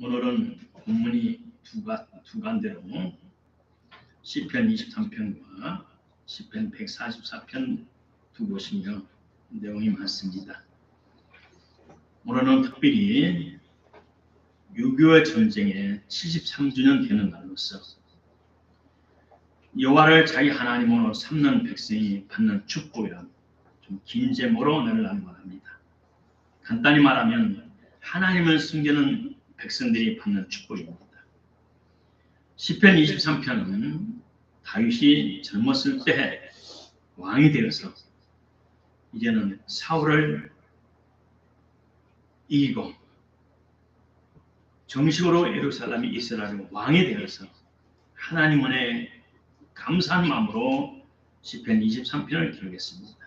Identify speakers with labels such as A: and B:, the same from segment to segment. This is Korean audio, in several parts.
A: 오늘은 본문이 두 간대로 시편 23편과 시편 144편 두 곳이며 내용이 많습니다. 오늘은 특별히 6.25 전쟁의 73주년 되는 날로서 여호와를 자기 하나님으로 삼는 백성이 받는 축복이란 좀 긴 제목으로 오늘 나누고합니다. 간단히 말하면 하나님을 숨기는 백성들이 받는 축복입니다. 시편 23편은 다윗이 젊었을 때 왕이 되어서 이제는 사울을 이기고 정식으로 예루살렘이 이스라엘 왕이 되어서 하나님 은혜에 감사한 마음으로 시편 23편을 기록했습니다.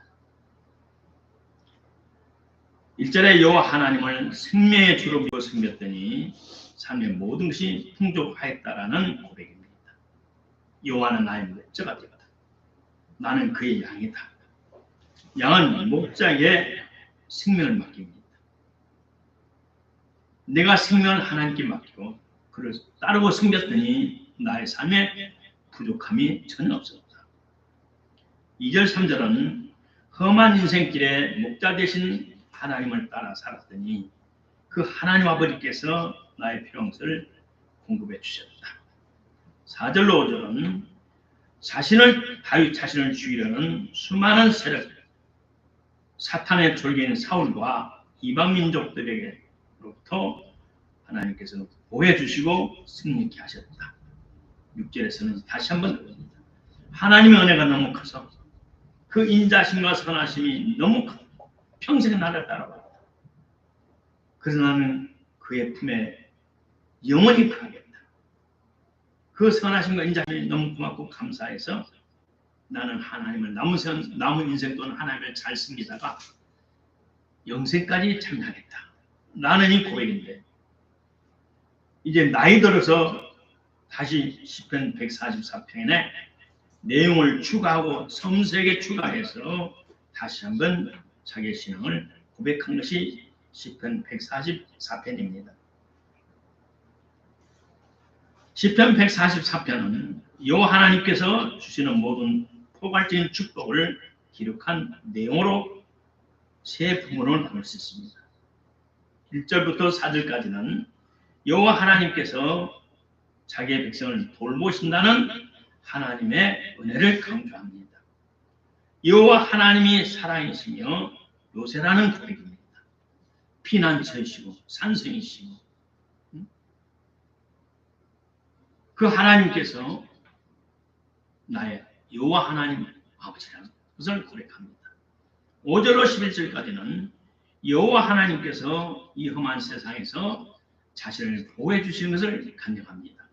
A: 1절에 여호와 하나님을 생명의 주로 믿고 섬겼더니 삶의 모든 것이 풍족하였다라는 고백입니다. 여호와는 나의 목자가 되거든. 나는 그의 양이다. 양은 목자에게 생명을 맡깁니다. 내가 생명을 하나님께 맡기고 그를 따르고 섬겼더니 나의 삶에 부족함이 전혀 없었다. 2절 3절은 험한 인생길에 목자 되신 하나님을 따라 살았더니 그 하나님 아버지께서 나의 필요한 것을 공급해 주셨다. 4절로 5절은 다윗 자신을 죽이려는 수많은 세력, 사탄의 졸개인 사울과 이방 민족들에게로부터 하나님께서 보호해 주시고 승리케 하셨다. 6절에서는 다시 한번 그럽니다. 하나님의 은혜가 너무 커서 그 인자심과 선하심이 너무 커 평생 나를 따라왔다. 그래서 나는 그의 품에 영원히 가겠다. 그 선하심과 인자심이 너무 고맙고 감사해서 나는 하나님을 남은 인생 동안 하나님을 잘 섬기다가 영생까지 참여하겠다. 나는 이 고백인데 이제 나이 들어서 다시 시편 144편의 내용을 추가하고 섬세하게 추가해서 다시 한번 자기의 신앙을 고백한 것이 시편 144편입니다. 시편 144편은 여호와 하나님께서 주시는 모든 포괄적인 축복을 기록한 내용으로 세 부문을 나눌 수 있습니다. 1절부터 4절까지는 여호와 하나님께서 자기의 백성을 돌보신다는 하나님의 은혜를 강조합니다. 여호와 하나님이 사랑이시며 요새라는 고백입니다. 피난처이시고 산성이시고 그 하나님께서 나의 여호와 하나님 아버지라는 것을 고백합니다. 5절로 11절까지는 여호와 하나님께서 이 험한 세상에서 자신을 보호해 주시는 것을 간증합니다.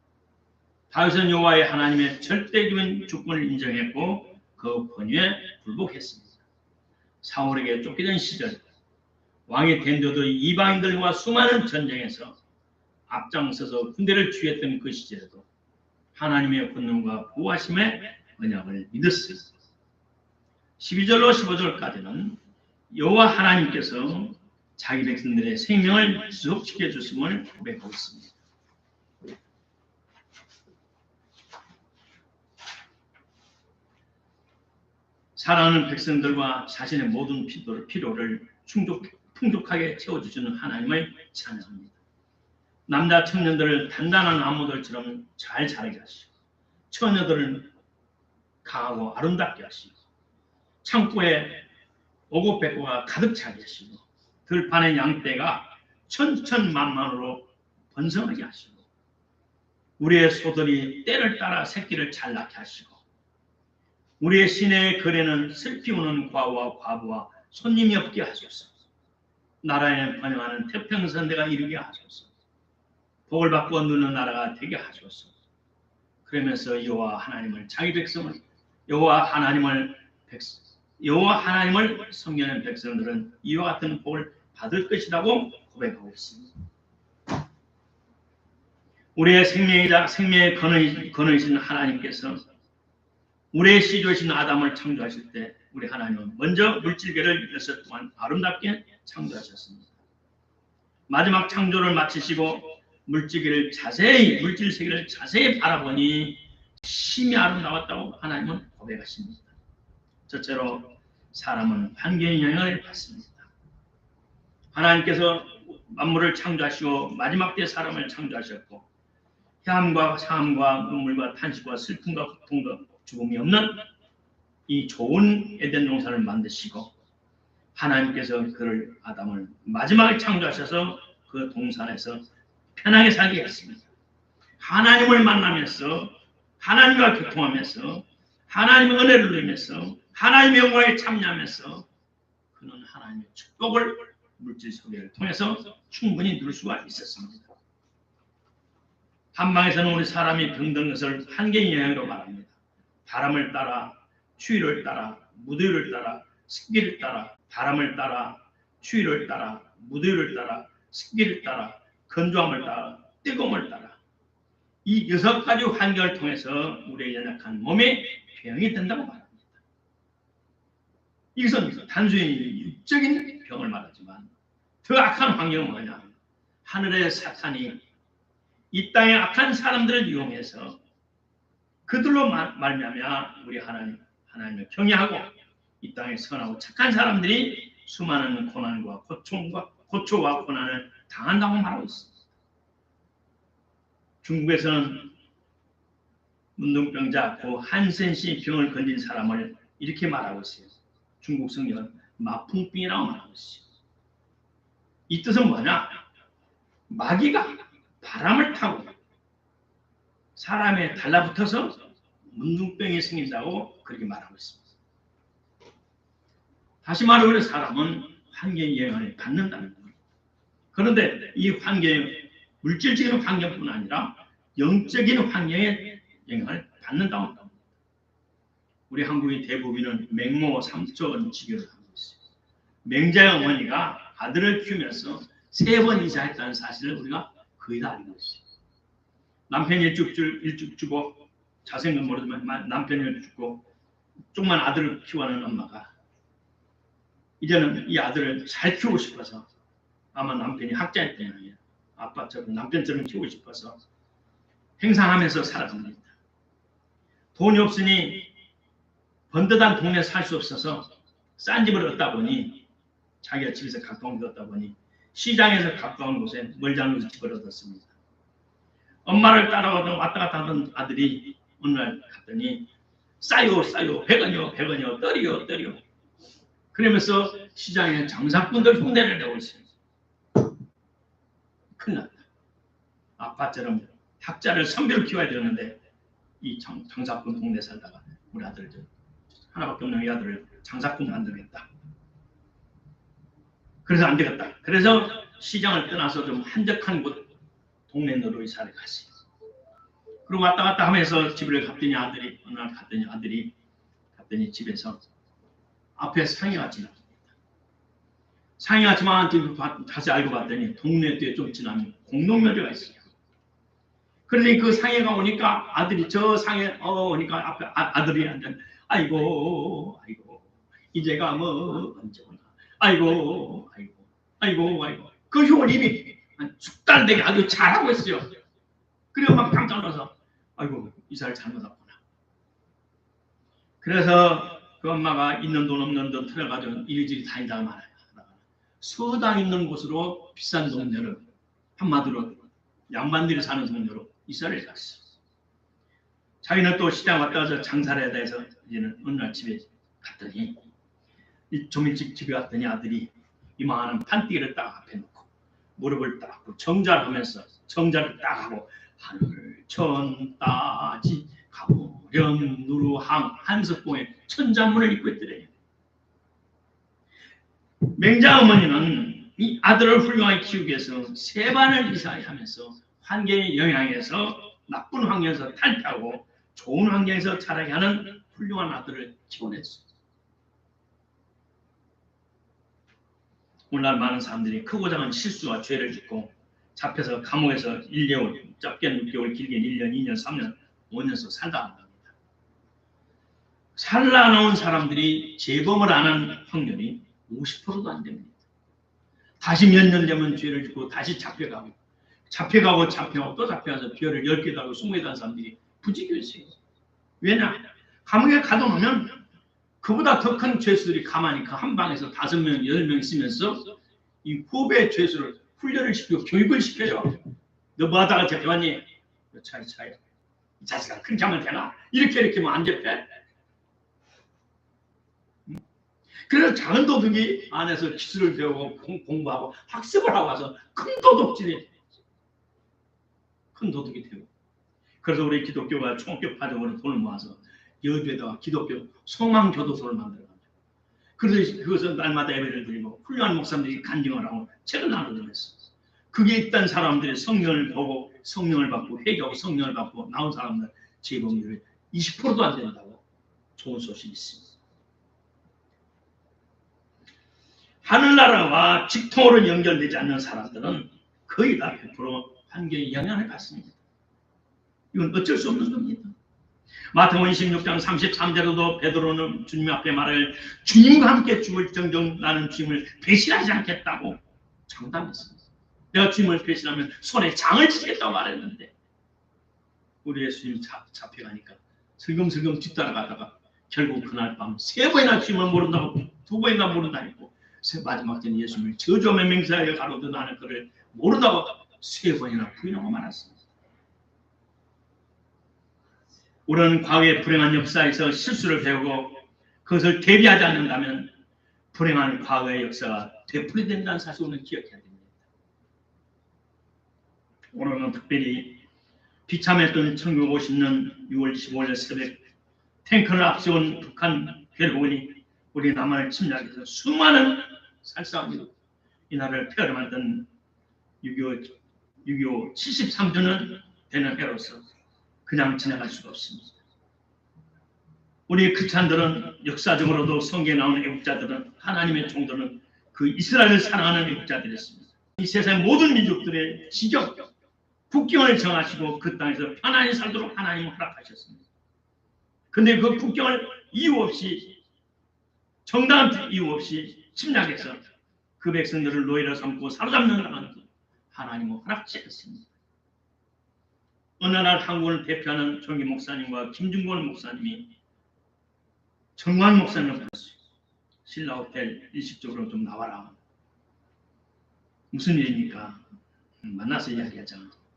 A: 다윗은 여호와의 하나님의 절대적인 주권을 인정했고 그 권위에 굴복했습니다. 사울에게 쫓기던 시절 왕이 된 저도 이방인들과 수많은 전쟁에서 앞장서서 군대를 주했던 그 시절에도 하나님의 권능과 보호하심의 언약을 믿었습니다. 12절로 15절까지는 여호와 하나님께서 자기 백성들의 생명을 지속시켜 주심을 고백하고 있습니다. 사랑하는 백성들과 자신의 모든 필요를 풍족하게 채워주시는 하나님을 찬양합니다. 남자 청년들을 단단한 나무들처럼 잘 자라게 하시고 처녀들을 강하고 아름답게 하시고 창고에 오곡백고가 가득 차게 하시고 들판의 양떼가 천천만만으로 번성하게 하시고 우리의 소들이 때를 따라 새끼를 잘 낳게 하시고 우리의 시내의 거래는 슬피 우는 과와 과부와 손님이 없게 하소서. 나라에 번영하는 태평선대가 이르게 하소서. 복을 받고 누는 나라가 되게 하소서. 그러면서 여호와 하나님을 자기 백성을 여호와 하나님을 섬기는 백성들은 이와 같은 복을 받을 것이라고 고백하고 있습니다. 우리의 생명이자 생명의 근원이신 하나님께서 우리의 시조이신 아담을 창조하실 때 우리 하나님은 먼저 물질계를 6살 동안 아름답게 창조하셨습니다. 마지막 창조를 마치시고 물질 세계를 자세히 바라보니 심히 아름다웠다고 하나님은 고백하십니다. 첫째로 사람은 환경의 영향을 받습니다. 하나님께서 만물을 창조하시고 마지막 때 사람을 창조하셨고 혐과 사함과 눈물과 탄식과 슬픔과 고통과 죽음이 없는 이 좋은 에덴 동산을 만드시고 하나님께서 그를 아담을 마지막에 창조하셔서 그 동산에서 편하게 살게 했습니다. 하나님을 만나면서 하나님과 교통하면서 하나님의 은혜를 누리면서 하나님의 영광에 참여하면서 그는 하나님의 축복을 물질 소개를 통해서 충분히 누릴 수가 있었습니다. 한방에서는 우리 사람이 병든 것을 환경의 영향으로 말합니다. 바람을 따라, 추위를 따라, 무더위를 따라, 습기를 따라, 바람을 따라, 추위를 따라, 무더위를 따라, 습기를 따라, 건조함을 따라, 뜨거움을 따라 이 6가지 환경을 통해서 우리의 연약한 몸에 병이 된다고 말합니다. 이것은 단순히 육적인 병을 말하지만 더 악한 환경은 뭐냐? 하늘의 사탄이 이 땅의 악한 사람들을 이용해서 그들로 말미암아 우리 하나님을 경외하고 이 땅에 선하고 착한 사람들이 수많은 고난과 고초와 고난을 당한다고 말하고 있습니다. 중국에서는 문둥병자 고 한센시 병을 건진 사람을 이렇게 말하고 있어요. 중국 성경은 마풍병이라고 말하고 있어요. 이 뜻은 뭐냐? 마귀가 바람을 타고 사람에 달라붙어서 문둥병이 생긴다고 그렇게 말하고 있습니다. 다시 말해 우리 사람은 환경의 영향을 받는다는 겁니다. 그런데 이 환경의 물질적인 환경뿐 아니라 영적인 환경에 영향을 받는다고 합니다. 우리 한국의 대부분은 맹모 3촌 지교를 하고 있어요. 맹자의 어머니가 아들을 키우면서 3번 이사했다는 사실을 우리가 거의 다 알고 있어요. 남편이 일찍 주고 자생은 모르지만 남편이 죽고 조그만 아들을 키워하는 엄마가 이제는 이 아들을 잘 키우고 싶어서 아마 남편이 학자였던 모양이에요. 아빠처럼 남편처럼 키우고 싶어서 행상하면서 살아갑니다. 돈이 없으니 번듯한 동네에 살 수 없어서 싼 집을 얻다 보니 자기가 집에서 가까운 데 얻다 보니 시장에서 가까운 곳에 멀지 않은 곳에 집을 얻었습니다. 엄마를 따라가던 왔다 갔다 하던 아들이 어느 날 갔더니 싸요 100원이요 떨이요 그러면서 시장에 장사꾼들 흉내를 내고 있습니다. 큰일 났다. 아빠처럼 학자를 선배로 키워야 되는데 이 장사꾼 동네 살다가 우리 아들 하나밖에 없는 이 아들을 장사꾼 만들겠다. 그래서 안 되겠다. 그래서 시장을 떠나서 좀 한적한 곳 동네로 이사를 갔어요. 그리고 왔다 갔다 하면서 집을 갔더니 어느 날 갔더니 집에서 앞에 상해가 지나갑니다. 상해가 지나가면 다시 알고 봤더니 동네 뒤에 좀 지나면 공동묘지가 있어요. 그러니 그 상해가 오니까 아들이 저 상해 오니까 앞에 아들이 앉은 아이고 이제가 뭐 언제 오나 아이고 그 형은 이미 죽달되게 아주 잘하고 있어요. 그리고 막 깜짝 놀라서 아이고 이사를 잘못 왔구나. 그래서 그 엄마가 있는 돈 없는 돈 틀어가지고 이리저리 다니다가 말아요. 서당 있는 곳으로 비싼 동네를 한마디로 양반들이 사는 동네로 이사를 갔어요. 자기는 또 시장 왔다 가서 장사를 해야 돼서 이제는 어느 날 집에 갔더니 좀 일찍 집에 갔더니 아들이 이만한 판띠기를 딱 앞에 놓고 무릎을 딱 정자를 하면서 정자를 딱 하고 하늘 천 따지 가보렴 누루항 한석봉에 천자문을 입고 있더래요. 맹자 어머니는 이 아들을 훌륭하게 키우기 위해서 3번을 이사하면서 환경에 영향해서 나쁜 환경에서 탈피하고 좋은 환경에서 자라게 하는 훌륭한 아들을 키워냈어요. 오늘날 많은 사람들이 크고 작은 실수와 죄를 짓고 잡혀서 감옥에서 1개월, 짧게는 6개월, 길게는 1년, 2년, 3년, 5년씩 살다 합니다. 살아나온 사람들이 재범을 안 하는 확률이 50%도 안 됩니다. 다시 몇 년 되면 죄를 짓고 다시 잡혀가고 잡혀가고 또 잡혀가서 별을 10개 달고 20개 단 사람들이 부지기했어요. 왜냐? 감옥에 가둬놓으면 그보다 더 큰 죄수들이 가만히 그 한 방에서 5명, 10명 있으면서 이 후배 죄수를 훈련을 시키고 교육을 시켜요. 너 뭐 하다가 잡혀왔니? 차이. 이 자식아 그렇게 하면 되나? 이렇게 하면 안 잡혀. 그래서 작은 도둑이 안에서 기술을 배우고 공부하고 학습을 하고 와서 큰 도둑이 되고. 그래서 우리 기독교가 총격파적으로 돈을 모아서 여주에다가 기독교 소망교도소를 만들어가지고 그래서 그것은 날마다 예배를 드리고 훌륭한 목사님들이 간증을 하고 책을 나눠드렸어. 그게 있던 사람들이 성령을 보고 성령을 받고 회개하고 성령을 받고 나온 사람들 재범률이 20%도 안 된다고 좋은 소식이 있습니다. 하늘나라와 직통으로 연결되지 않는 사람들은 거의 다 100% 환경에 영향을 받습니다. 이건 어쩔 수 없는 겁니다. 마태복음 26장 33절에도 베드로는 주님 앞에 말을 주님과 함께 죽을 정정 나는 주님을 배신하지 않겠다고 장담했습니다. 내가 주님을 배신하면 손에 장을 치겠다고 말했는데 우리 예수님이 잡혀가니까 슬금슬금 뒤따라가다가 결국 그날 밤 3번이나 주님을 모른다고 2번이나 모른다 했고 마지막 때는 예수님을 저주하며 맹세하여 가로되 나는 그를 모른다고 3번이나 부인하고 말았습니다. 우리는 과거의 불행한 역사에서 실수를 배우고 그것을 대비하지 않는다면 불행한 과거의 역사가 되풀이된다는 사실을 기억해야 됩니다. 오늘은 특별히 비참했던 1950년 6월 25일 새벽 탱크를 앞세운 북한 괴뢰군이 우리 남한을 침략해서 수많은 살상으로 이 나라를 폐허를 만든 6.25 73주년 되는 해로서 그냥 지나갈 수가 없습니다. 우리 크리스찬들은 역사적으로도 성경에 나오는 애국자들은 하나님의 종들은 그 이스라엘을 사랑하는 애국자들이었습니다. 이 세상의 모든 민족들의 지적, 국경을 정하시고 그 땅에서 편안히 살도록 하나님은 허락하셨습니다. 그런데 그 국경을 이유 없이 정당한 이유 없이 침략해서 그 백성들을 노예로 삼고 사로잡는 나라는 하나님은 허락지 않습니다. 어느 날 한국을 대표하는 종기 목사님과 김중권 목사님이 정관 목사님을 불렀어요. 신라 호텔 일식적으로 좀 나와라. 무슨 일입니까? 만나서 이야기하자.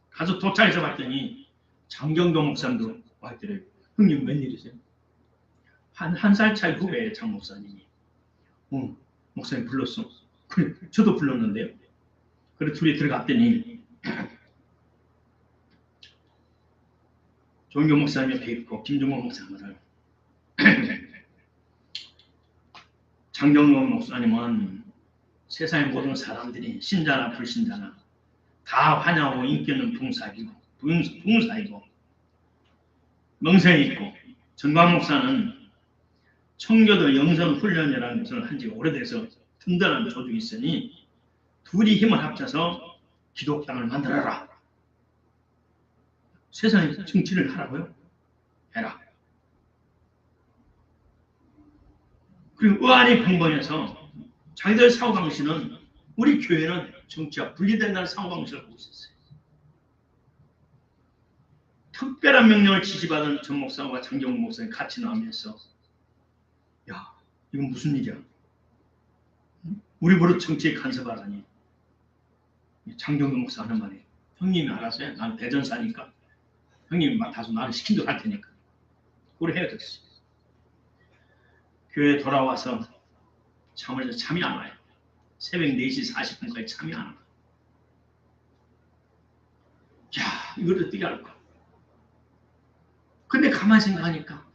A: 가서 도착해서 봤더니 장경도 목사님도 와 있더래요. 형님 웬일이세요? 한 살 차이 후배예요, 장 목사님이. 목사님 불렀어. 그래, 저도 불렀는데요. 그래 둘이 들어갔더니 종교 목사님 옆에 있고 김종국 목사님을 장경록 목사님은 세상의 모든 사람들이 신자나 불신자나 다 환영하고 인기 있는 봉사이고 명성이 있고 전광 목사는 청교도 영성 훈련이라는 것을 한 지가 오래돼서 든든한 조직이 있으니 둘이 힘을 합쳐서 기독당을 만들어라. 세상에 정치를 하라고요? 해라. 그리고 의안이 공범해서 자기들 사고방식은 우리 교회는 정치와 분리된다는 사고방식을 하고 있었어요. 특별한 명령을 지시받은 전 목사와 장경훈 목사님 같이 나오면서 야 이건 무슨 일이야? 우리 버릇 정치에 간섭하라니. 장경훈 목사 하는 말이에요. 형님이 알아서 해. 나는 대전 사니까 형님이 맡아서 나를 시킨 대로 할 테니까. 그걸 헤어졌어요. 교회에 돌아와서 잠이 안 와요. 새벽 4시 40분까지 잠이 안 와요. 야, 이걸 어떻게 할까? 근데 가만히 생각하니까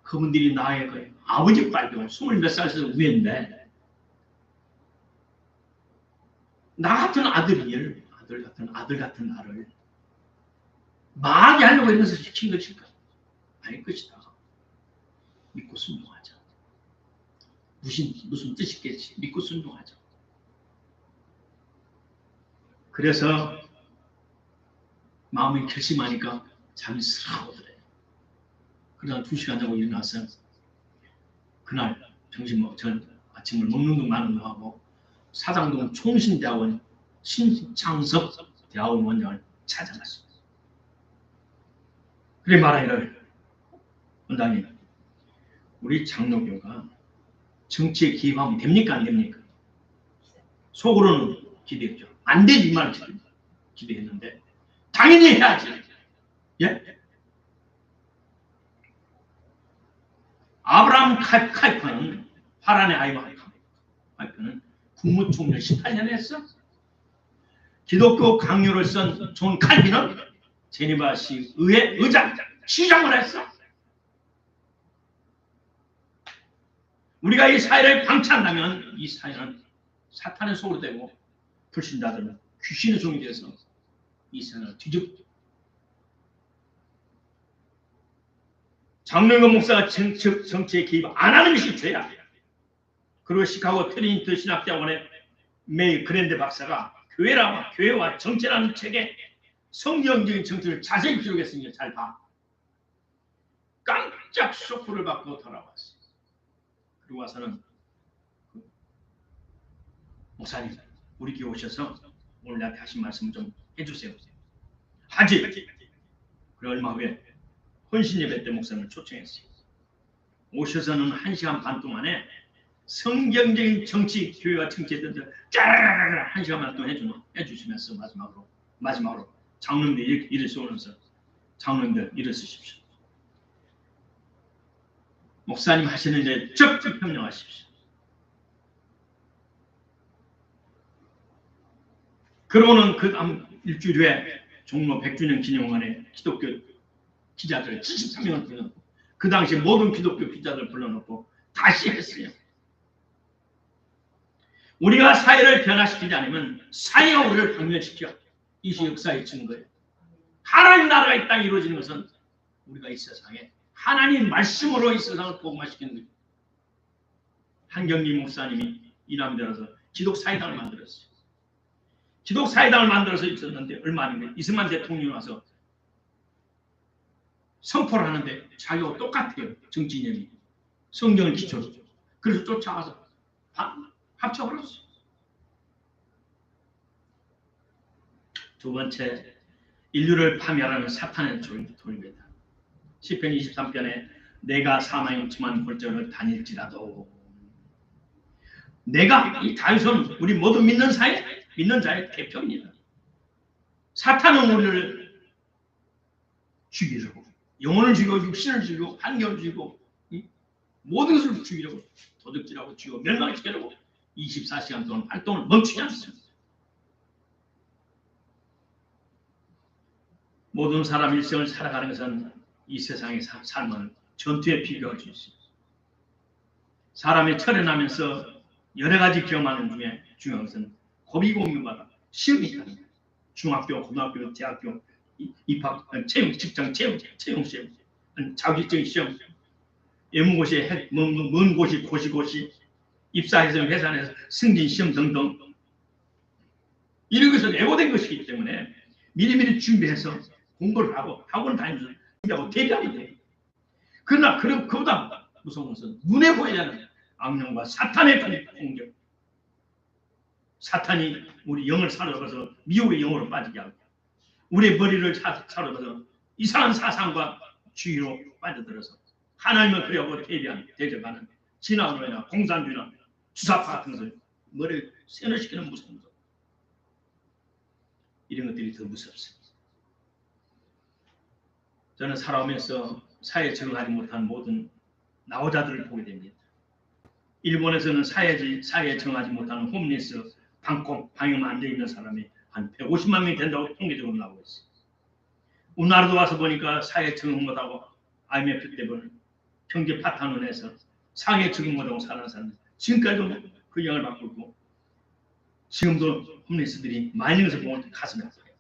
A: 그분들이 나의 거예요. 아버지 빨고 20몇 살에서 위인데 나 같은 아들 같은 나를 망하게 하려고 이래서 시킨 것일까? 아닐 것이다. 믿고 순종하자. 무슨 뜻이겠지? 믿고 순종하자. 그래서 마음이 결심하니까 잠이 싹 오더래요. 그러다 2시간 자고 일어나서 그날 전 아침을 먹는 둥 마는 둥 하고 사당동 총신대학원 신창섭 대학원 원장을 찾아갔습니다. 그래 말하기를, 원장님, 우리 장로교가 정치에 개입하면 됩니까 안 됩니까? 속으로는 기대했죠. 안 되지 이 말을 기대했는데 당연히 해야지. 예? 아브라함 카이퍼는 파란의 아이와 카이퍼는 국무총리를 18년 했어. 기독교 강요를 쓴 존 칼빈은 제니바시 의회 의장, 시장을 했어. 우리가 이 사회를 방치한다면 이 사회는 사탄의 속으로 되고 불신자들은 귀신의 종이 되어서 이 세상을 뒤집고, 장로교 목사가 정치에 개입 안 하는 것이 죄야. 그리고 시카고 트리니티 신학대학원의 메이 그랜드 박사가 교회와 정치라는 책에 성경적인 정치를 자세히 기록했으니까 잘 봐. 깜짝 쇼크를 받고 돌아왔어요. 그리고 와서는 목사님, 우리 교회 오셔서 오늘 나한테 하신 말씀 좀 해주세요. 하지. 그래 얼마 후에 헌신예배 때 목사님을 초청했어요. 오셔서는 1시간 반 동안에 성경적인 정치, 교회와 정치들 쫙 1시간 반 동안 해주시면서 마지막으로 장로님들 일을 쏘면서 장로님들 일을 쓰십시오. 목사님 하시는 일에 적극 협력하십시오. 그러고는 그 다음 일주일 후에 종로 100주년 기념관에 기독교 기자들 73명을 불러놓고, 그 당시 모든 기독교 기자들 불러놓고 다시 했어요. 우리가 사회를 변화시키지 않으면 사회가 우리를 방면시켜. 이시 역사의 증거예요. 하나님 나라가 이 땅에 이루어지는 것은 우리가 이 세상에 하나님 말씀으로 이 세상을 복음화시키는 거예요. 한경리 목사님이 이남에 들어서 기독사회당을 만들었어요. 기독사회당을 만들어서 있었는데 얼마 안 됐는데 이승만 대통령이 와서 선포를 하는데 자기하고 똑같아요. 정치 이념이. 성경을 기초로. 그래서 쫓아가서 합쳐버렸어요. 두 번째, 인류를 파멸하는 사탄의 돌입이다. 시편 23편에 내가 사망의 험침한 골짜기를 다닐지라도, 내가, 이 다윗은 우리 모두 믿는 자의 대표입니다. 사탄은 우리를 죽이려고, 영혼을 죽이고 육신을 죽이고 환경을 죽이고 모든 것을 죽이려고, 도둑질하고 죽이고 멸망시키려고 24시간 동안 활동을 멈추지 않습니다. 모든 사람 일생을 살아가는 것은 이 세상의 삶은 전투에 비교할 수 있습니다. 사람이 철회나면서 여러 가지 경험하는 중에 중요한 것은 고비고민마다 시험이 있다는 거예요. 중학교, 고등학교, 대학교 입학, 채용, 직장 채용 시험, 자격증 시험, 예문고시, 먼 고시, 고시, 입사해서 회사 내에서 승진 시험 등등, 이런 것은 예고된 것이기 때문에 미리미리 준비해서 공부를 하고 학원 다니면서 준비하고 대비하면 돼요. 그러나 그보다 무서운 것은 눈에 보이지 않는 악령과 사탄의 공격. 사탄이 우리 영을 사로잡아서 미혹의 영으로 빠지게 하고, 우리의 머리를 사로잡아서 이상한 사상과 주의로 빠져들어서 하나님을 그려고 대적하는 진화론이나 공산주의나 주사파 같은 것을 머리를 세뇌시키는 무서운 것. 이런 것들이 더 무섭습니다. 저는 살아오면서 사회에 적응하지 못한 모든 나오자들을 보게 됩니다. 일본에서는 사회에 적응하지 못하는 홈리스, 방에만 앉아있는 사람이 한 150만 명이 된다고 통계적으로 나오고 있어요. 우리나라도 와서 보니까 사회에 적응 못하고 IMF 때 보는 경제 파탄원에서 사회에 적응 못하고 사는 사람들 지금까지도 그 영향을 받고 있고, 지금도 홈리스들이 많이 있는 것을 보면 가슴이 아파요.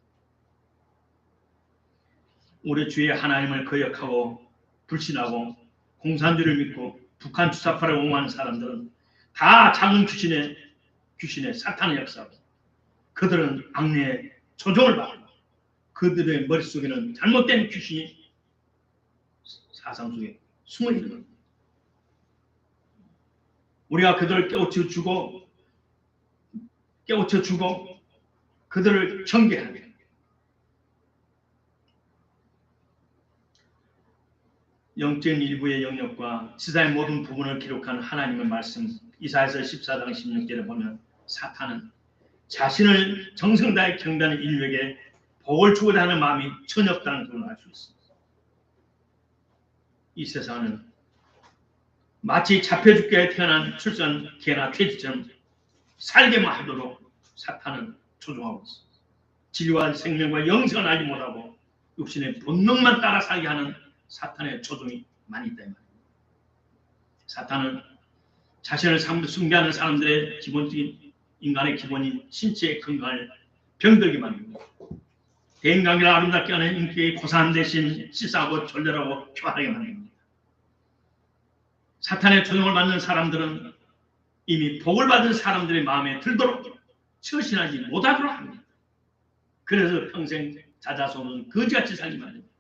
A: 우리 주의 하나님을 거역하고 불신하고 공산주의를 믿고 북한 주사파를 옹호하는 사람들은 다 작은 귀신의 사탄의 역사고, 그들은 악내의 조종을 받고 그들의 머릿속에는 잘못된 귀신이 사상 속에 숨어 있는 겁니다. 우리가 그들을 깨우쳐 주고 그들을 경계해야 합니다. 영적인 일부의 영역과 지사의 모든 부분을 기록한 하나님의 말씀 이사야서 14장 16절에 보면 사탄은 자신을 정성 다해 경배하는 인류에게 복을 주고자 하는 마음이 전혀 없다는 걸 알 수 있습니다. 이 세상은 마치 잡혀 죽게 태어난 출산 개나 돼지처럼 살게만 하도록 사탄은 조종하고 있습니다. 진리와 생명과 영생을 알지 못하고 육신의 본능만 따라 살게 하는 사탄의 조종이 많이 있다. 사탄은 자신을 숭배하는 사람들의 기본적인 인간의 기본인 신체의 건강을 병들게 만듭니다. 대인관계를 아름답게 하는 인격의 고산 대신 치사하고 졸렬하고 교활하게 만듭니다. 사탄의 조종을 받는 사람들은 이미 복을 받은 사람들의 마음에 들도록 처신하지 못하도록 합니다. 그래서 평생 자자손은 거지같이 살게 만듭니다.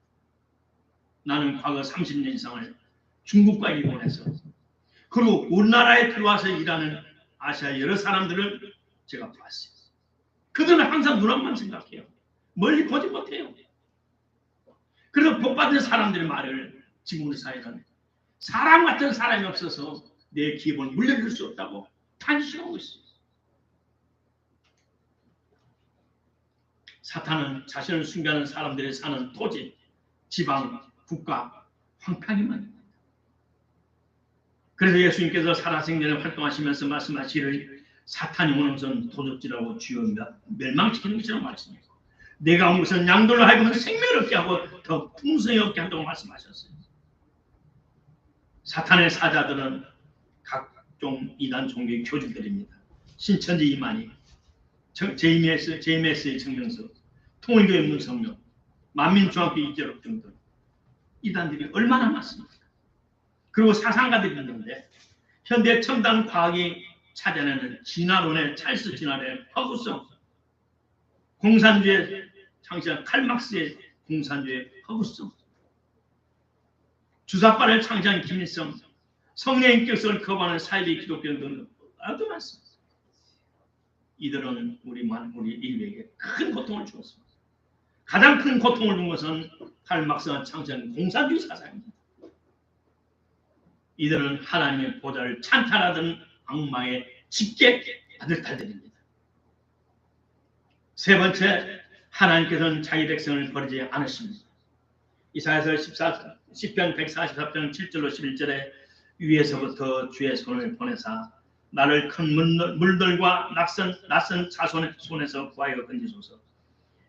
A: 나는 과거 30년 이상을 중국과 일본에서 그리고 우리나라에 들어와서 일하는 아시아 여러 사람들을 제가 봤어요. 그들은 항상 눈앞만 생각해요. 멀리 보지 못해요. 그래서 복받은 사람들의 말을 지금 우리 사회는 사람 같은 사람이 없어서 내 기업을 물려줄 수 없다고 탄식하고 있어요. 사탄은 자신을 숭배하는 사람들이 사는 토지, 지방, 국가 황폐하게 만듭니다. 그래서 예수님께서 살아생전에 활동하시면서 말씀하시기를 사탄이 오는 것은 도둑질하고 주요입니다. 멸망시키는 것이라고 말씀해요. 내가 온 것은 양들로 하여금 생명을 얻게 하고 더 풍성히 얻게 한다고 말씀하셨어요. 사탄의 사자들은 각종 이단 종교의 교주들입니다. 신천지 이만희, JMS의 증명서, 통일교의 문성명, 만민중앙교 이재록 등등 이단들이 얼마나 많습니까? 그리고 사상가들이 있는데 현대 첨단 과학이 찾아내는 진화론의 찰스 진화론의 허구성, 공산주의 창시한 칼막스의 공산주의 허구성, 주사파를 창시한 김일성, 성령의 인격성을 거부하는 사이비 기독교 등등 아주 많습니다. 이들은 우리 인류에게 큰 고통을 주었습니다. 가장 큰 고통을 준 것은 칼막스가 창시한 공산주의 사상입니다. 이들은 하나님의 보좌를 찬탈하던 악마의 직계 아들딸들입니다. 세 번째, 하나님께서는 자기 백성을 버리지 않으십니다. 이사야서 10편 144편 7절로 11절에 위에서부터 주의 손을 보내사 나를 큰 물들과 낯선 자손의 손에서 구하여 건지소서.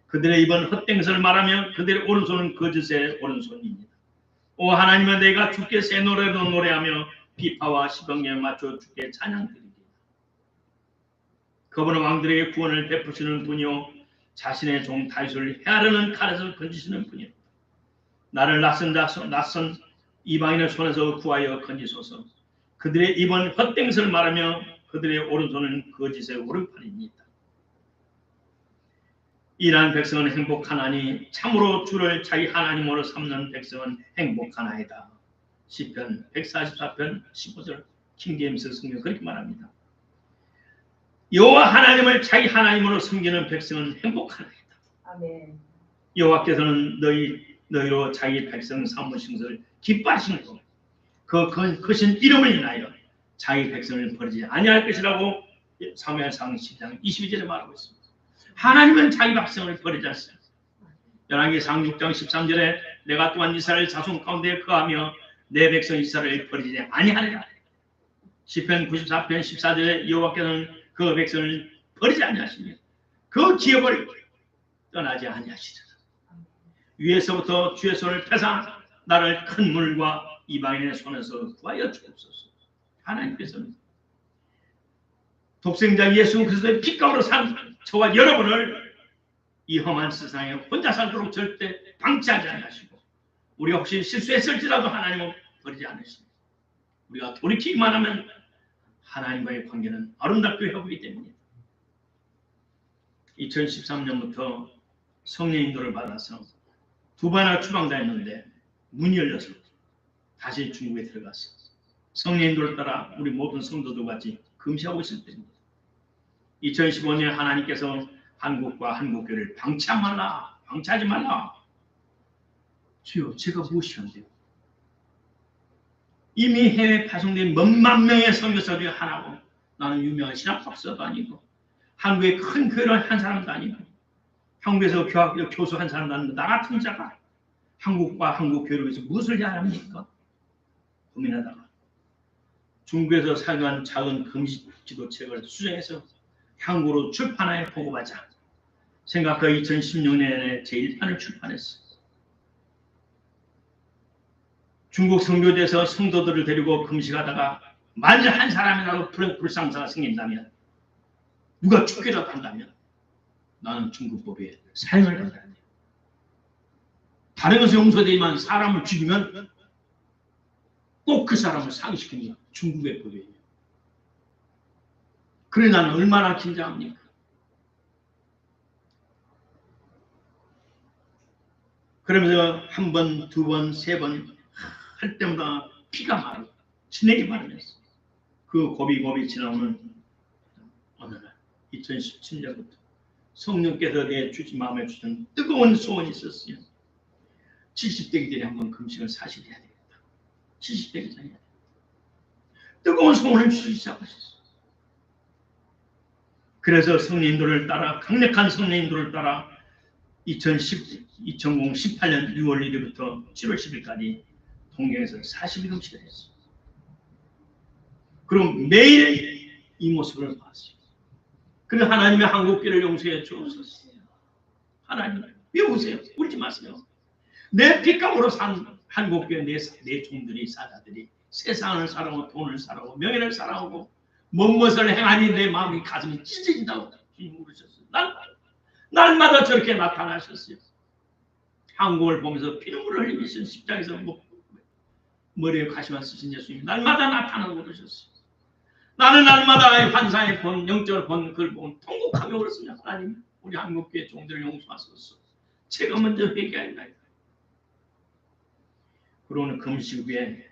A: 그들의 입은 헛된 것을 말하며 그들의 오른손은 거짓의 오른손입니다. 오 하나님은 내가 주께 새 노래로 노래하며 비파와 시병에 맞춰 주께 찬양드리리다. 그분은 왕들에게 구원을 베푸시는 분이요 자신의 종 다윗을 헤아르는 칼에서 건지시는 분이요 나를 낯선 이방인의 손에서 구하여 건지소서. 그들의 입은 헛된 것을 말하며 그들의 오른손은 거짓의 오른팔입니다. 이러한 백성은 행복하나니 참으로 주를 자기 하나님으로 삼는 백성은 행복하나이다. 시편 144편 15절 킹제임스 성경 그렇게 말합니다. 여호와 하나님을 자기 하나님으로 섬기는 백성은 행복하나이다. 아멘. 여호와께서는 너희로 자기 백성 삼으신 것을 기뻐하시는 것, 그 크신 이름을 인하여 자기 백성을 버리지 아니할 것이라고 사무엘상 10장 22절에 말하고 있습니다. 하나님은 자기 백성을 버리지 않습니다. 열왕기상 6장 13절에 내가 또한 이스라엘 자손 가운데 거하며 내 백성 이스라엘을 버리지 아니하리라. 시편 94편 14절에 여호와께서는 그 백성을 버리지 아니하시며 그 기업을 떠나지 아니하시리라. 위에서부터 주의 손을 펴사 나를 큰 물과 이방인의 손에서 구하여 주옵소서. 하나님께서는 독생자 예수 그리스도의 피값으로 산 저와 여러분을 이 험한 세상에 혼자 살도록 절대 방치하지 않으시고 우리가 혹시 실수했을지라도 하나님은 버리지 않으십니다. 우리가 돌이키기만 하면 하나님과의 관계는 아름답게 회복이 됩니다. 2013년부터 성령 인도를 받아서 두 번이나 추방당했는데 문이 열려서 다시 중국에 들어갔어. 성령 인도를 따라 우리 모든 성도들 같이 금시하고 있을 때입니다. 2015년 하나님께서 한국과 한국교회를 방치하지 말라. 주여 제가 무엇이 안 돼요? 이미 해외에 파송된 몇만 명의 선교사 중에 하나고, 나는 유명한 신학 박사도 아니고, 한국의 큰 교회를 한 사람도 아니고, 한국에서 교수 한 사람도 아니고, 나 같은 자가 한국과 한국 교회를 위해서 무엇을 해야 합니까? 고민하다가 중국에서 사용한 작은 금식 기도책을 수정해서 한국으로 출판하여 보고하자 생각하여 2016년에 제1판을 출판했어요. 중국 선교대에서 성도들을 데리고 금식하다가 만일 한 사람이라도 불상사가 생긴다면, 누가 죽기라도 한다면 나는 중국법에 사형을 받아야 돼요. 다른 것은 용서되지만 사람을 죽이면 꼭 그 사람을 사형시키는 게 중국의 법이에요. 그래 나는 얼마나 긴장합니까? 그러면서 한 번, 두 번, 세 번 할 때마다 피가 마르고 진액이 마르면서 그 고비고비 지나오는 어느 날 2017년부터 성령께서 내 주지 마음에 주신 뜨거운 소원이 있었어요. 70대기 전에 한번 금식을 사실 해야 되겠다. 70대기 전에 뜨거운 소원을 주시기 시작하셨어요. 그래서 성령님들을 따라, 강력한 성령님들을 따라 2018년 6월 1일부터 7월 10일까지 동경에서 40일 금식을 했어요. 그럼 매일 이 모습을 봤어요. 그래서 하나님의 한국교회를 용서해 주옵소서. 하나님 외우세요. 울지 마세요. 내 핏값으로 산 한국교회 내 종들이, 사자들이 세상을 사랑하고 돈을 사랑하고 명예를 사랑하고 무엇을 행하니 내 마음이 가슴이 찢어진다고 주님 그러셨어요. 날마다 저렇게 나타나셨어요. 한국을 보면서 피눈물을 흘리신 십자가에서 머리에 가시만 쓰신 예수님이 날마다 나타나고 그러셨어요. 나는 날마다 환상의 본, 영적을 본 그걸 보면 통곡하며 그렇습니다. 하나님, 우리 한국교회 종들을 용서하소서. 제가 먼저 회개하리나이다. 그러는 금식 후에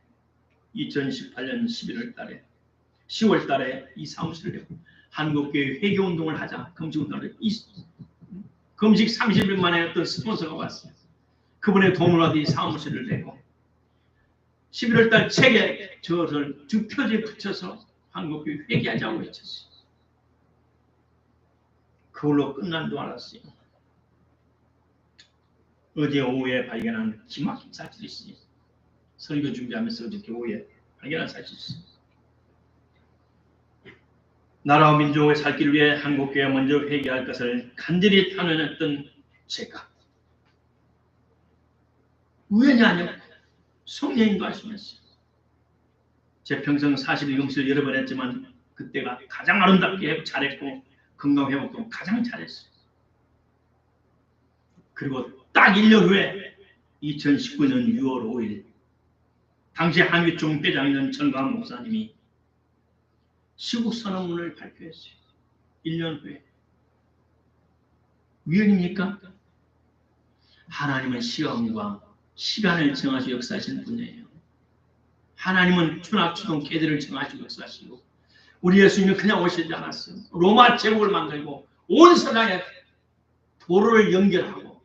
A: 2018년 11월 달에 10월 달에 이 사무실을 내고 한국교회 회개운동을 하자. 금식운동을 금식 30일 만에 어떤 스폰서가 왔어요. 그분의 도움을 얻어 이 사무실을 내고 11월 달 책에 저를 두 표지에 붙여서 한국교회 회개하자고 외쳤어요. 그걸로 끝난 줄 알았어요. 어제 오후에 발견한 기막힌 사실이 있어요. 설교 준비하면서 어저께 오후에 발견한 사실이 있어요. 나라와 민족의 살기를 위해 한국교회가 먼저 회개할 것을 간절히 탄원했던 제가 우연이 아니었고 성령님도 하시면서 제 평생 40일 금식을 여러 번 했지만 그때가 가장 아름답게 잘했고 건강회복도 가장 잘했어요. 그리고 딱 1년 후에 2019년 6월 5일 당시 한국종 회장이던 전광 목사님이 시국 선언문을 발표했어요. 1년 후에. 우연입니까? 하나님은 시간과 시간을 정하시고 역사하시는 분이에요. 하나님은 추낙추동 계절을 정하시고 역사하시고 우리 예수님은 그냥 오시지 않았어요. 로마 제국을 만들고 온 세상에 도로를 연결하고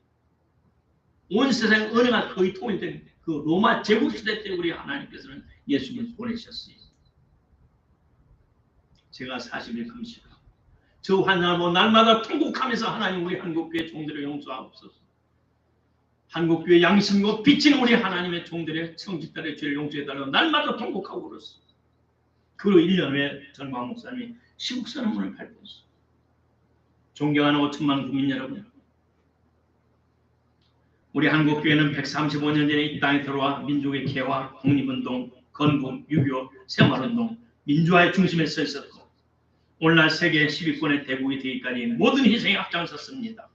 A: 온 세상에 은혜가 거의 통일된 그 로마 제국 시대 때 우리 하나님께서는 예수님을 보내셨어요. 제가 40일 금식하고 저 환상을 보고 날마다 통곡하면서 하나님 우리 한국교회 종들을 용서하옵소서. 한국교회 양심과 빛인 우리 하나님의 종들의 성직들의 죄를 용서해달라고 날마다 통곡하고 그랬어요. 그리고 1년 후에 전광 목사님이 시국선언문을 발표했어요. 존경하는 5천만 국민 여러분, 우리 한국교회는 135년 전에 이 땅에 들어와 민족의 개화, 독립운동, 건국, 6.25, 새마을운동, 민주화의 중심에 서 있었고 오늘날 세계 10위권의 대국이 되기까지 모든 희생에 앞장섰습니다.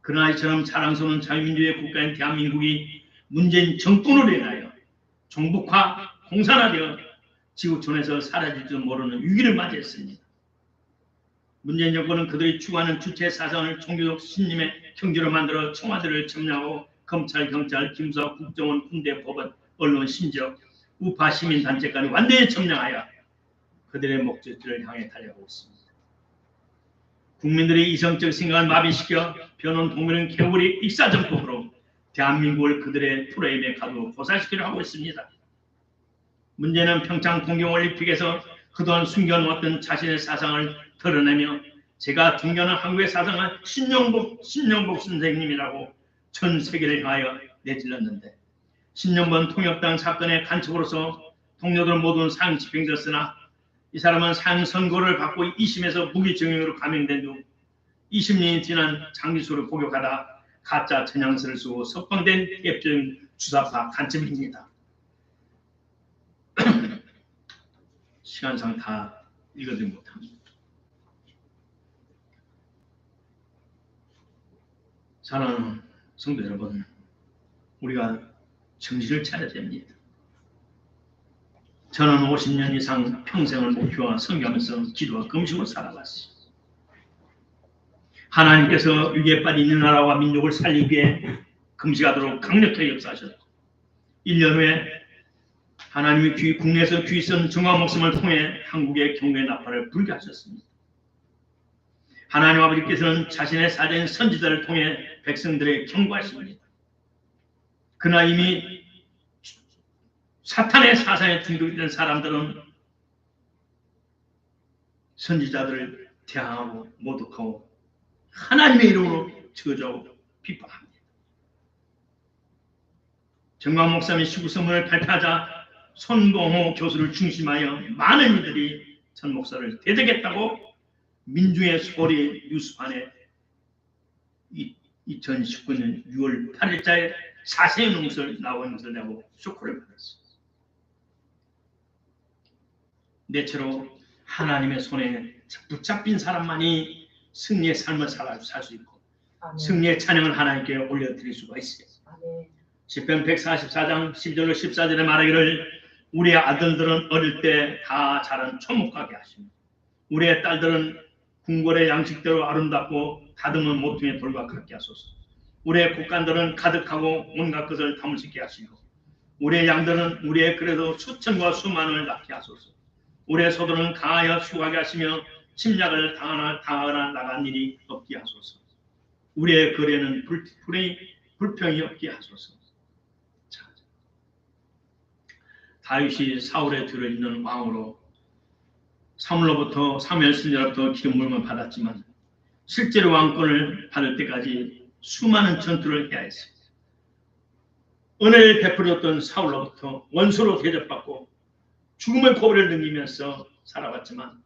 A: 그러나 이처럼 자랑스러운 자유민주주의 국가인 대한민국이 문재인 정권으로 인하여 종북화, 공산화되어 지구촌에서 사라질지도 모르는 위기를 맞이했습니다. 문재인 정권은 그들이 추구하는 주체 사상을 종교적 신념의 경지로 만들어 청와대를 점령하고 검찰, 경찰, 기무사, 국정원, 군대, 법원, 언론, 심지어 우파 시민단체까지 완전히 점령하여 그들의 목적지를 향해 달려가고 있습니다. 국민들의 이성적 생각을 마비시켜 변론 동맹은 개구리 익사정법으로 대한민국을 그들의 프레임에 가두어 고살시키려 하고 있습니다. 문제는 평창 동계올림픽에서 그동안 숨겨놓았던 자신의 사상을 드러내며 제가 존경하는 한국의 사상은 신영복 선생님이라고 전 세계를 향하여 내질렀는데 10년번 통역당 사건의 간첩으로서 동료들 모두 사형 집행됐으나 이 사람은 사형 선고를 받고 2심에서 무기징역으로 감형된 후 20년이 지난 장기소를 복역하다 가짜 전향서를 쓰고 석방된 대표적인 주사파 간첩입니다. 시간상 다 읽어드리지 못합니다. 사랑하는 성도 여러분, 우리가 정신을 차려야 됩니다. 저는 50년 이상 평생을 목표와 성경하면서 기도와 금식으로 살아왔어요. 하나님께서 위기에 빠진 이 나라와 민족을 살리기 위해 금식하도록 강력하게 역사하셨고 1년 후에 하나님이 국내에서 귀선 정화 목숨을 통해 한국의 경고의 나팔을 불게 하셨습니다. 하나님 아버지께서는 자신의 사자인 선지자를 통해 백성들에게 경고하십니다. 그러나 이미 사탄의 사상에 중독된 사람들은 선지자들을 대항하고 모독하고 하나님의 이름으로 저주하고 비판합니다. 정광 목사님이 시구선문을 발표하자 손봉호 교수를 중심하여 많은 이들이 전 목사를 대적했다고 민중의 소리 뉴스판에 2019년 6월 8일자에 자세히 농설 나온 것을 내고 쇼크를 받았습니다. 내처로 하나님의 손에 붙잡힌 사람만이 승리의 삶을 살 수 있고 아멘. 승리의 찬양을 하나님께 올려드릴 수가 있어요. 아멘. 시편 144장 12절로 14절에 말하기를 우리의 아들들은 어릴 때 다 자란 초목하게 하십니다. 우리의 딸들은 궁궐의 양식대로 아름답고 다듬은 모퉁이의 돌과 같게 하소서. 우리의 곡간들은 가득하고 온갖 것을 담을 수 있게 하시고 우리의 양들은 우리의 그래도 수천과 수만을 낳게 하소서. 우리의 소들은 강하여 수고하게 하시며 침략을 당하거나 나간 일이 없게 하소서. 우리의 거래는 불평이 없게 하소서. 자, 다윗이 사울의 뒤를 잇는 왕으로 사무엘 선지자로부터 기름 부음을 받았지만 실제로 왕권을 받을 때까지 수많은 전투를 해야 했습니다. 은혜를 베풀었던 사울로부터 원수로 대접받고 죽음의 고비를 넘기면서 살아왔지만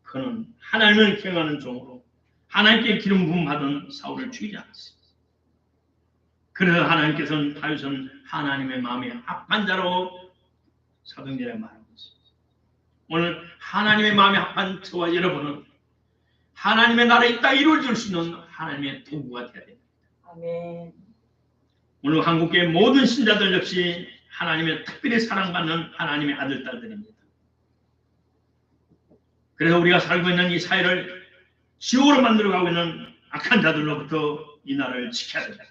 A: 그는 하나님을 경외하는 종으로 하나님께 기름 부음 받은 사울을 죽이지 않았습니다. 그래서 하나님께서는 다윗은 하나님의 마음에 합한 자로 사도행전에 말하고 있습니다. 오늘 하나님의 마음에 합한 저와 여러분은 하나님의 나라에 이 땅에 이루어질 수 있는 하나님의 도구가 되어야 됩니다. 아멘. 오늘 한국의 모든 신자들 역시 하나님의 특별히 사랑받는 하나님의 아들, 딸들입니다. 그래서 우리가 살고 있는 이 사회를 지옥으로 만들어가고 있는 악한 자들로부터 이 나라를 지켜야 됩니다.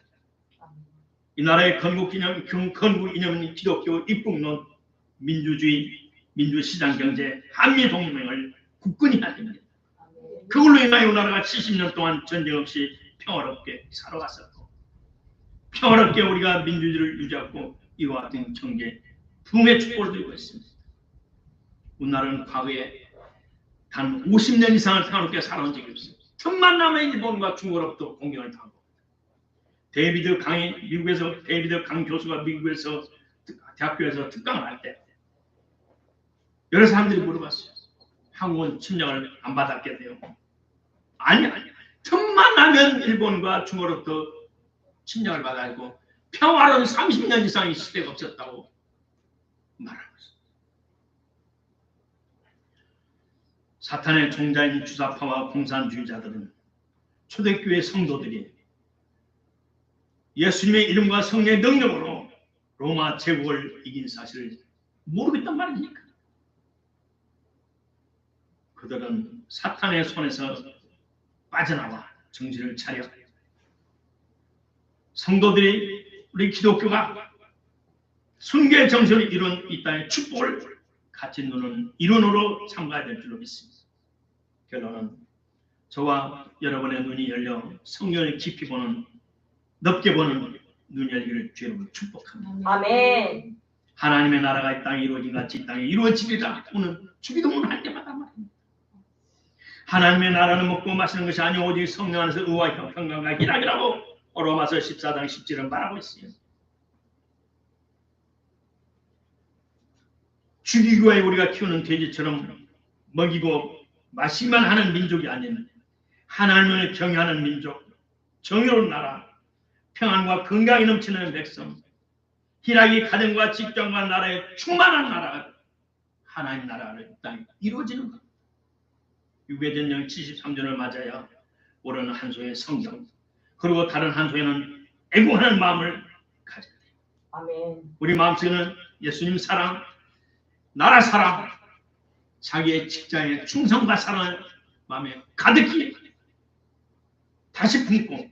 A: 이 나라의 건국 이념은 기독교 입국론, 민주주의, 민주시장경제, 한미동맹을 굳건히 해야 됩니다. 그걸로 인하여 우리나라가 70년 동안 전쟁 없이 평화롭게 살아왔었고 평화롭게 우리가 민주주의를 유지하고 이와 같은 경제 붐의 축복을 드리고 있습니다. 우리나라는 과거에 단 50년 이상을 평화롭게 살아온 적이 없습니다. 틈만 나면 일본과 중국으로부터 공격을 당하고 데이비드 강 교수가 미국에서 대학교에서 특강을 할 때 여러 사람들이 물어봤어요. 한국은 침략을 안 받았겠네요. 아니. 틈만 나면 일본과 중국으로부터 침략을 받아가지고 평화로운 30년 이상의 시대가 없었다고 말하고 있습니다. 사탄의 종자인 주사파와 공산주의자들은 초대교회 성도들이 예수님의 이름과 성령의 능력으로 로마 제국을 이긴 사실을 모르겠단 말입니까? 그들은 사탄의 손에서 빠져나와 정신을 차려 성도들이 우리 기독교가 순교의 정신을 이룬 이 땅의 축복을 같이 누는 일원으로 참가해야 될 줄로 믿습니다. 결론은 저와 여러분의 눈이 열려 성경을 깊이 보는, 넓게 보는 눈 열기를 주님으로 축복합니다.
B: 아멘.
A: 하나님의 나라가 이 땅에 이루어진 같이 이 땅에 이루어지리라. 오늘 주기도문 할 때마다 말합니다. 하나님의 나라는 먹고 마시는 것이 아니오 오직 성령 안에서 의와 평강과 희락이라고 로마서 14장 10절은 말하고 있어요. 주기교에 우리가 키우는 돼지처럼 먹이고 마시기만 하는 민족이 아닌 하나님을 경외하는 민족, 정의로운 나라, 평안과 건강이 넘치는 백성, 희락이 가정과 직장과 나라에 충만한 나라, 하나님 나라를 땅에 이루어지는 것. 유배전쟁 73주년을 맞아야 올해는 한 소의 성경, 그리고 다른 한 소에는 애국하는 마음을 가져야 돼요.
B: 아멘.
A: 우리 마음속에는 예수님 사랑, 나라 사랑, 자기의 직장의 충성과 사랑을 마음에 가득히 다시 품고